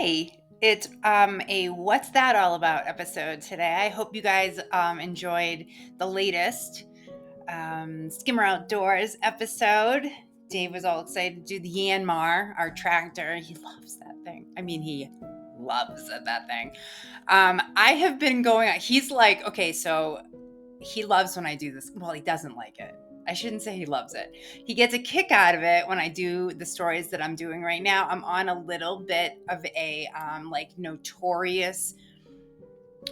Hey, it's a What's That All About episode today. I hope you guys enjoyed the latest Skimmer Outdoors episode. Dave was all excited to do the Yanmar, our tractor. He loves that thing. I mean, he loves that thing. I have been going, he's like, okay, so he loves when I do this. Well, he doesn't like it. I shouldn't say he loves it. He gets a kick out of it when I do the stories that I'm doing right now. I'm on a little bit of a like notorious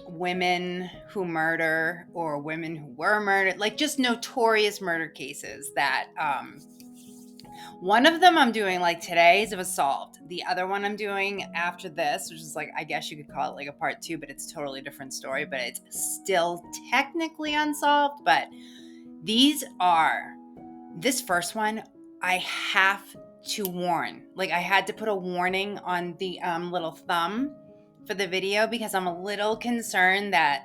women who murder or women who were murdered, like just notorious murder cases that one of them I'm doing like today's of assault. The other one I'm doing after this, which is like, I guess you could call it like a part 2, but it's a totally different story, but it's still technically unsolved. But this first one, I have to warn. Like I had to put a warning on the little thumb for the video because I'm a little concerned that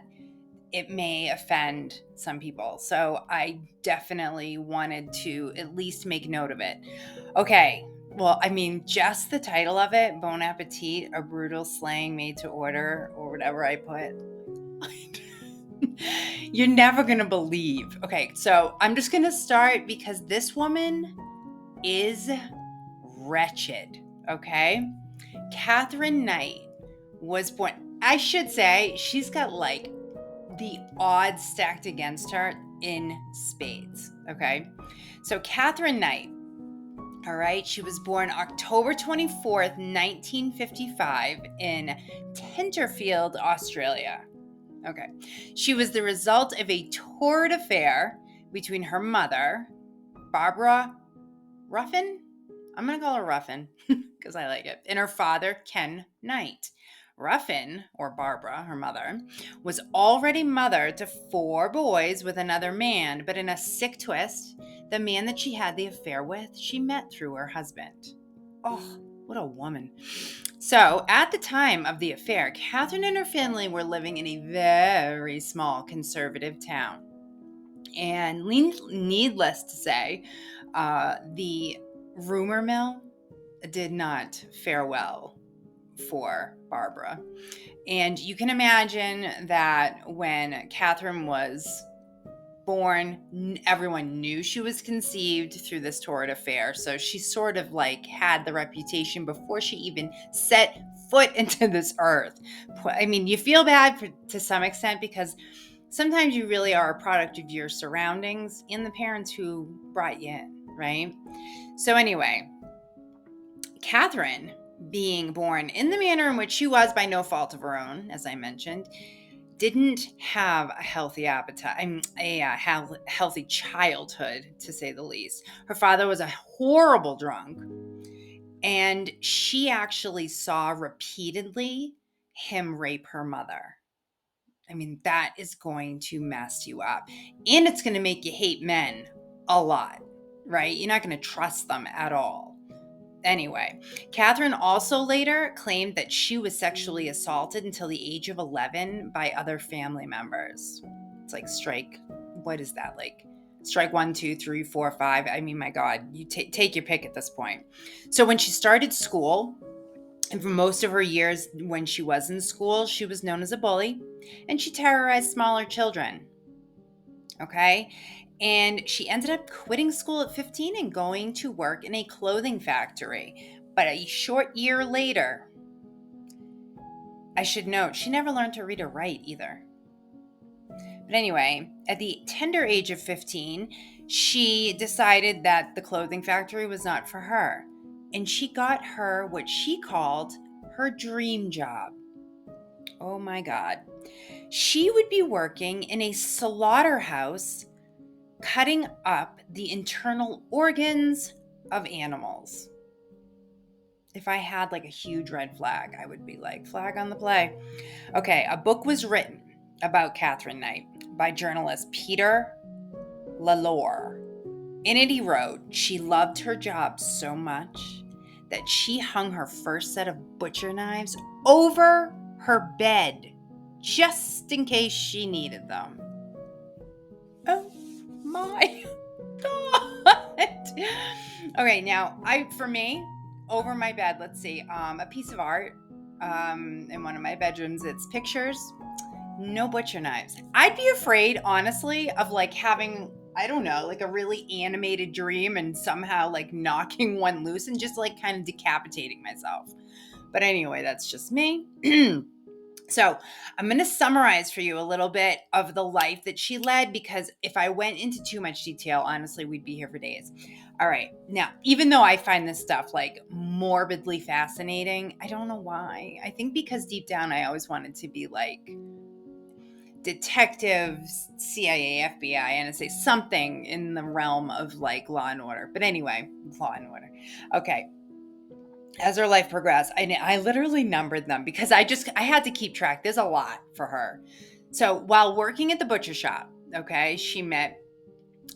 it may offend some people. So I definitely wanted to at least make note of it. Okay. Well, I mean, just the title of it, Bon Appetit, a brutal slaying made to order, or whatever I put. You're never going to believe. Okay, so I'm just going to start because this woman is wretched, okay? Catherine Knight was born, I should say, she's got like the odds stacked against her in spades, okay? So Catherine Knight, all right, she was born October 24th, 1955 in Tenterfield, Australia. Okay. She was the result of a torrid affair between her mother, Barbara Ruffin. I'm going to call her Ruffin because I like it. And her father, Ken Knight. Ruffin, or Barbara, her mother, was already mother to 4 boys with another man, but in a sick twist, the man that she had the affair with, she met through her husband. Oh, what a woman. So, at the time of the affair, Catherine and her family were living in a very small conservative town. And needless to say, the rumor mill did not fare well for Barbara. And you can imagine that when Catherine was born, everyone knew she was conceived through this torrid affair. So she sort of like had the reputation before she even set foot into this earth. I mean, you feel bad to some extent because sometimes you really are a product of your surroundings and the parents who brought you in, right? So anyway, Catherine, being born in the manner in which she was by no fault of her own, as I mentioned, didn't have a healthy appetite, healthy childhood, to say the least. Her father was a horrible drunk, and she actually saw repeatedly him rape her mother. I mean, that is going to mess you up, and it's going to make you hate men a lot, right? You're not going to trust them at all. Anyway, Catherine also later claimed that she was sexually assaulted until the age of 11 by other family members. It's like what is that like? Strike 1, 2, 3, 4, 5. I mean, my God, you take your pick at this point. So when she started school, and for most of her years when she was in school, she was known as a bully, and she terrorized smaller children. Okay? And she ended up quitting school at 15 and going to work in a clothing factory. But a short year later, I should note, she never learned to read or write either. But anyway, at the tender age of 15, she decided that the clothing factory was not for her. And she got her what she called her dream job. Oh my God. She would be working in a slaughterhouse cutting up the internal organs of animals. If I had like a huge red flag, I would be like, flag on the play. Okay, a book was written about Catherine Knight by journalist Peter Lalore. In it, he wrote, she loved her job so much that she hung her first set of butcher knives over her bed just in case she needed them. Oh my God. Okay, now for me, over my bed, let's see, a piece of art. in one of my bedrooms. It's pictures, no butcher knives. I'd be afraid, honestly, of like having, I don't know, like a really animated dream and somehow like knocking one loose and just like kind of decapitating myself. But anyway, that's just me. So I'm going to summarize for you a little bit of the life that she led, because if I went into too much detail, honestly, we'd be here for days. All right. Now, even though I find this stuff like morbidly fascinating, I don't know why. I think because deep down I always wanted to be like detectives, CIA, FBI, NSA, something in the realm of like Law and Order. But anyway, Law and Order. Okay. As her life progressed, I literally numbered them because I had to keep track. There's a lot for her. So while working at the butcher shop, okay, she met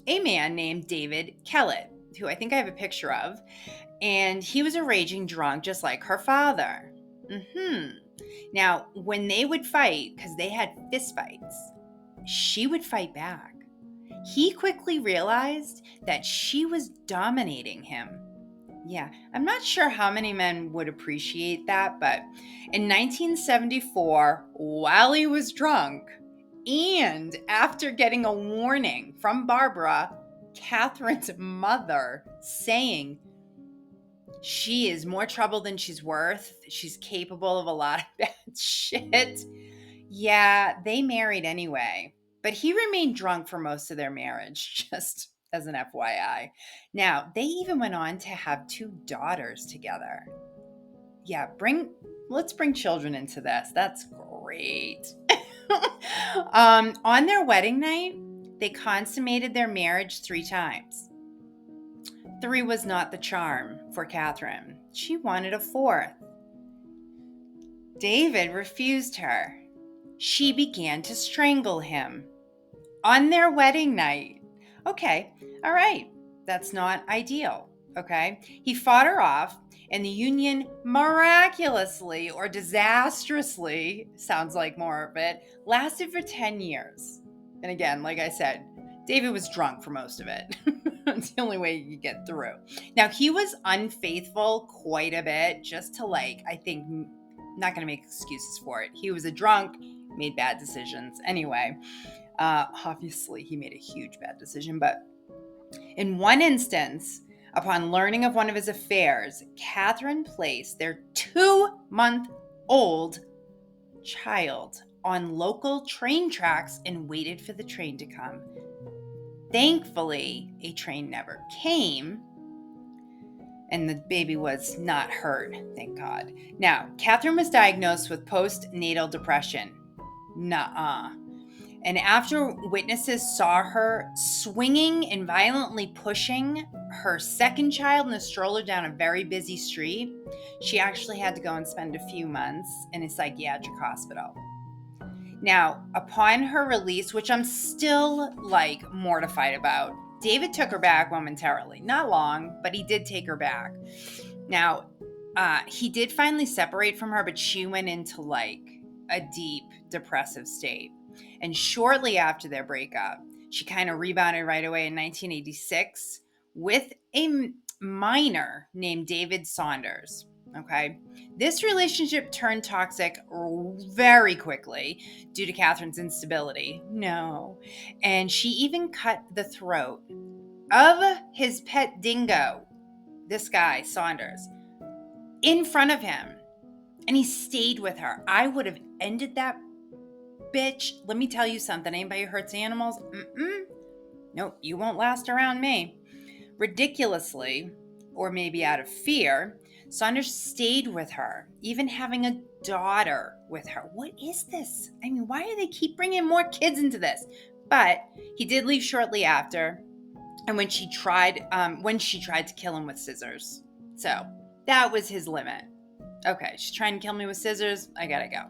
a man named David Kellett, who I think I have a picture of, and he was a raging drunk, just like her father. Now, when they would fight, because they had fist fights, she would fight back. He quickly realized that she was dominating him. Yeah, I'm not sure how many men would appreciate that, but in 1974, while he was drunk, and after getting a warning from Barbara, Catherine's mother, saying she is more trouble than she's worth, she's capable of a lot of bad shit. Yeah, they married anyway, but he remained drunk for most of their marriage, just as an FYI. Now, they even went on to have 2 daughters together. Yeah, let's bring children into this. That's great. On their wedding night, they consummated their marriage 3 times. 3 was not the charm for Catherine. She wanted a 4th. David refused her. She began to strangle him on their wedding night. Okay, all right, that's not ideal. Okay, he fought her off, and the union miraculously or disastrously, sounds like more of it, lasted for 10 years. And again, like I said, David was drunk for most of it. It's the only way you get through. Now, he was unfaithful quite a bit, just to like, I think, not going to make excuses for it. He was a drunk, made bad decisions. Anyway, obviously, he made a huge bad decision, but in one instance, upon learning of one of his affairs, Catherine placed their 2-month-old child on local train tracks and waited for the train to come. Thankfully, a train never came, and the baby was not hurt, thank God. Now, Catherine was diagnosed with postnatal depression. Nuh-uh. And after witnesses saw her swinging and violently pushing her second child in a stroller down a very busy street, she actually had to go and spend a few months in a psychiatric hospital. Now, upon her release, which I'm still like mortified about, David took her back momentarily. Not long, but he did take her back. Now, he did finally separate from her, but she went into like a deep depressive state. And shortly after their breakup, she kind of rebounded right away in 1986 with a minor named David Saunders. Okay. This relationship turned toxic very quickly due to Catherine's instability. No. And she even cut the throat of his pet dingo, this guy, Saunders, in front of him. And he stayed with her. I would have ended that bitch. Let me tell you something. Anybody who hurts animals? Nope, you won't last around me. Ridiculously, or maybe out of fear, Saunders stayed with her, even having a daughter with her. What is this? I mean, why do they keep bringing more kids into this? But he did leave shortly after, and when she tried to kill him with scissors. So that was his limit. Okay, she's trying to kill me with scissors. I gotta go.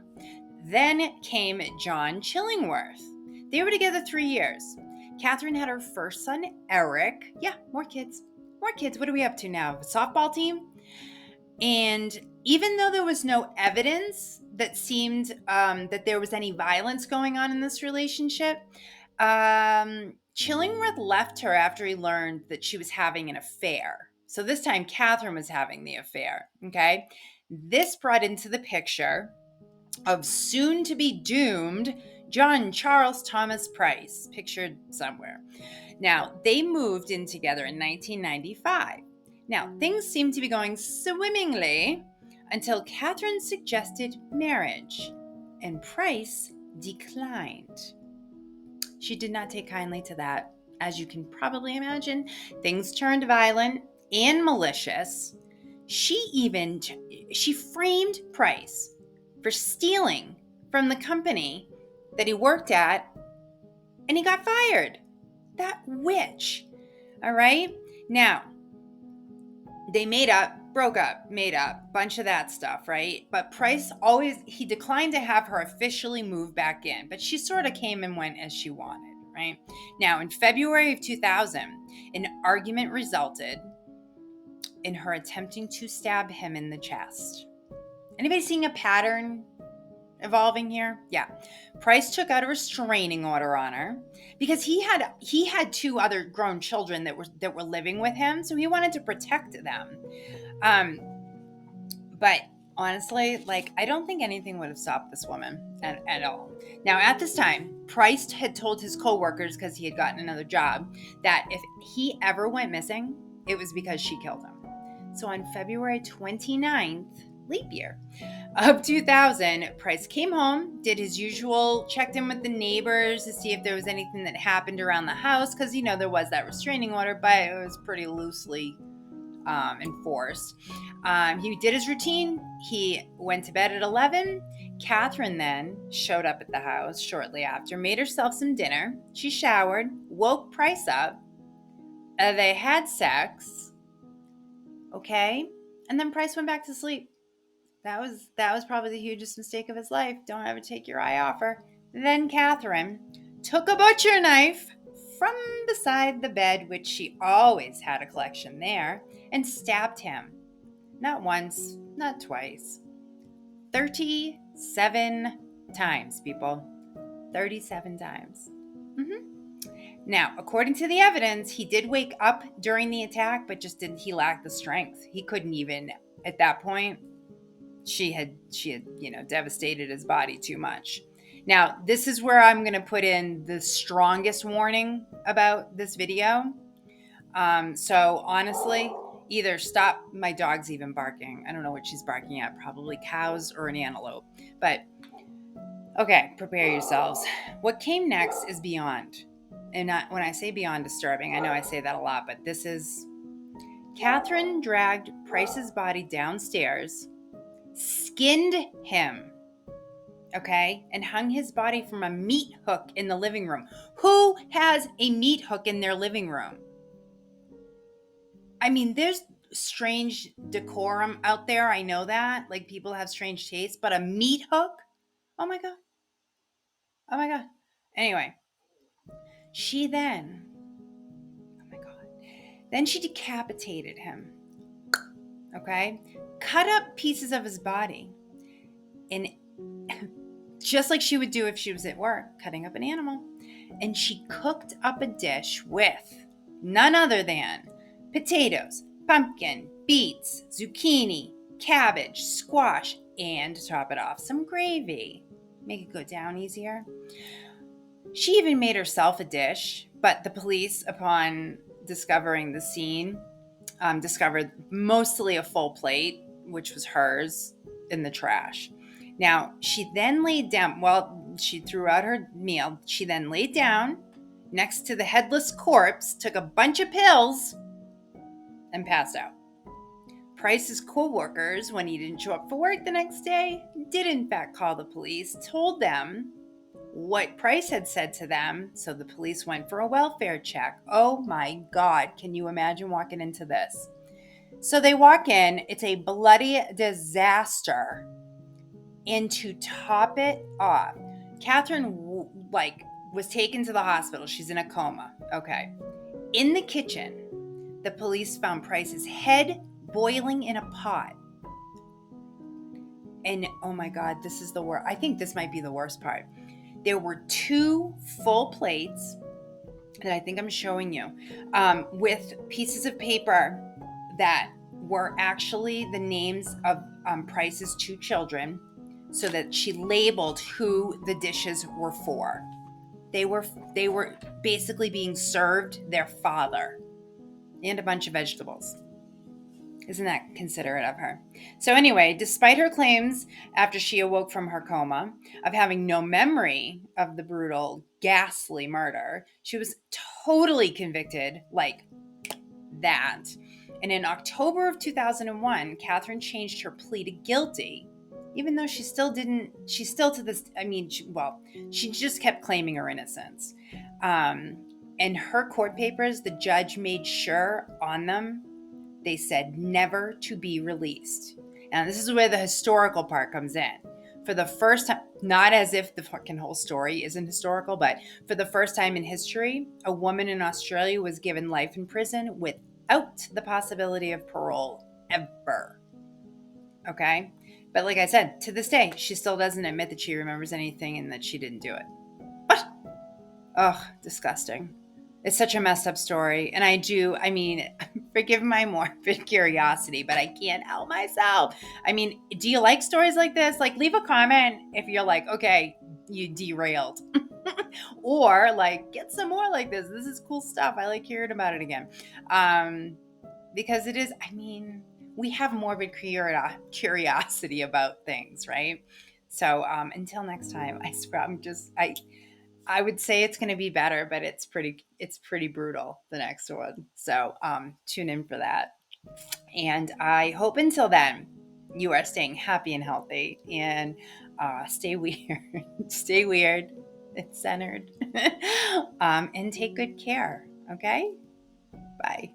Then came John Chillingworth. They were together 3 years. Catherine had her first son, Eric. Yeah, more kids. More kids. What are we up to now? A softball team? And even though there was no evidence that seemed that there was any violence going on in this relationship, Chillingworth left her after he learned that she was having an affair. So this time, Catherine was having the affair. Okay. This brought into the picture of soon to be doomed John Charles Thomas Price, pictured somewhere. Now, they moved in together in 1995. Now, things seemed to be going swimmingly until Catherine suggested marriage, and Price declined. She did not take kindly to that. As you can probably imagine, things turned violent and malicious. She framed Price for stealing from the company that he worked at, and he got fired. That witch. All right? Now, they broke up, made up, bunch of that stuff, right? But Price he declined to have her officially move back in, but she sort of came and went as she wanted, right? Now, in February of 2000, an argument resulted in her attempting to stab him in the chest. Anybody seeing a pattern evolving here? Yeah. Price took out a restraining order on her because he had two other grown children that were living with him, so he wanted to protect them. But honestly, I don't think anything would have stopped this woman at all. Now, at this time, Price had told his coworkers, because he had gotten another job, that if he ever went missing, it was because she killed him. So on February 29th, leap year, of 2000, Price came home, did his usual, checked in with the neighbors to see if there was anything that happened around the house, because, there was that restraining order, but it was pretty loosely enforced. He did his routine. He went to bed at 11. Catherine then showed up at the house shortly after, made herself some dinner. She showered, woke Price up. They had sex. Okay. And then Price went back to sleep. That was probably the hugest mistake of his life. Don't ever take your eye off her. Then Catherine took a butcher knife from beside the bed, which she always had a collection there, and stabbed him. Not once, not twice. 37 times, people. 37 times. Now, according to the evidence, he did wake up during the attack, but he lacked the strength. He couldn't even, at that point, she had devastated his body too much. Now, this is where I'm going to put in the strongest warning about this video. So honestly, either stop. My dog's even barking. I don't know what she's barking at. Probably cows or an antelope. But okay, prepare yourselves. What came next is beyond. And when I say beyond disturbing, I know I say that a lot, but this is... Catherine dragged Price's body downstairs, skinned him, okay, and hung his body from a meat hook in the living room. Who has a meat hook in their living room? I mean, there's strange decorum out there. I know that. People have strange tastes, but a meat hook? Oh my God. Oh my God. Anyway, she then, oh my God, then she decapitated him, okay? Cut up pieces of his body, and just like she would do if she was at work, cutting up an animal. And she cooked up a dish with none other than potatoes, pumpkin, beets, zucchini, cabbage, squash, and to top it off, some gravy. Make it go down easier. She even made herself a dish, but the police, upon discovering the scene, discovered mostly a full plate, which was hers, in the trash. Now, she then laid down, she threw out her meal. She then laid down next to the headless corpse, took a bunch of pills, and passed out. Price's co-workers, when he didn't show up for work the next day, did in fact call the police, told them what Price had said to them, so the police went for a welfare check. Oh my God, can you imagine walking into this? So they walk in, it's a bloody disaster. And to top it off, Catherine was taken to the hospital. She's in a coma. Okay. In the kitchen, the police found Price's head boiling in a pot. And oh my God, this is the worst. I think this might be the worst part. There were 2 full plates that I think I'm showing you, with pieces of paper that were actually the names of Price's two children, so that she labeled who the dishes were for. They were basically being served their father and a bunch of vegetables. Isn't that considerate of her? So, anyway, despite her claims after she awoke from her coma of having no memory of the brutal, ghastly murder, she was totally convicted like that. And in October of 2001, Catherine changed her plea to guilty, even though she still to this, she just kept claiming her innocence. In her court papers, the judge made sure on them they said never to be released. And this is where the historical part comes in. For the first time, not as if the fucking whole story isn't historical, but for the first time in history, a woman in Australia was given life in prison without the possibility of parole ever. Okay? But like I said, to this day, she still doesn't admit that she remembers anything and that she didn't do it. What? Ugh, disgusting. It's such a messed up story. And forgive my morbid curiosity, but I can't help myself. Do you like stories like this? Like, leave a comment if you're like, okay, you derailed. Or like, get some more like this. This is cool stuff. I like hearing about it again. Because it is, we have morbid curiosity about things, right? So until next time, I swear I would say it's going to be better, but it's pretty brutal, the next one. So tune in for that. And I hope until then you are staying happy and healthy, and stay weird, stay weird, it's centered, and take good care. Okay, bye.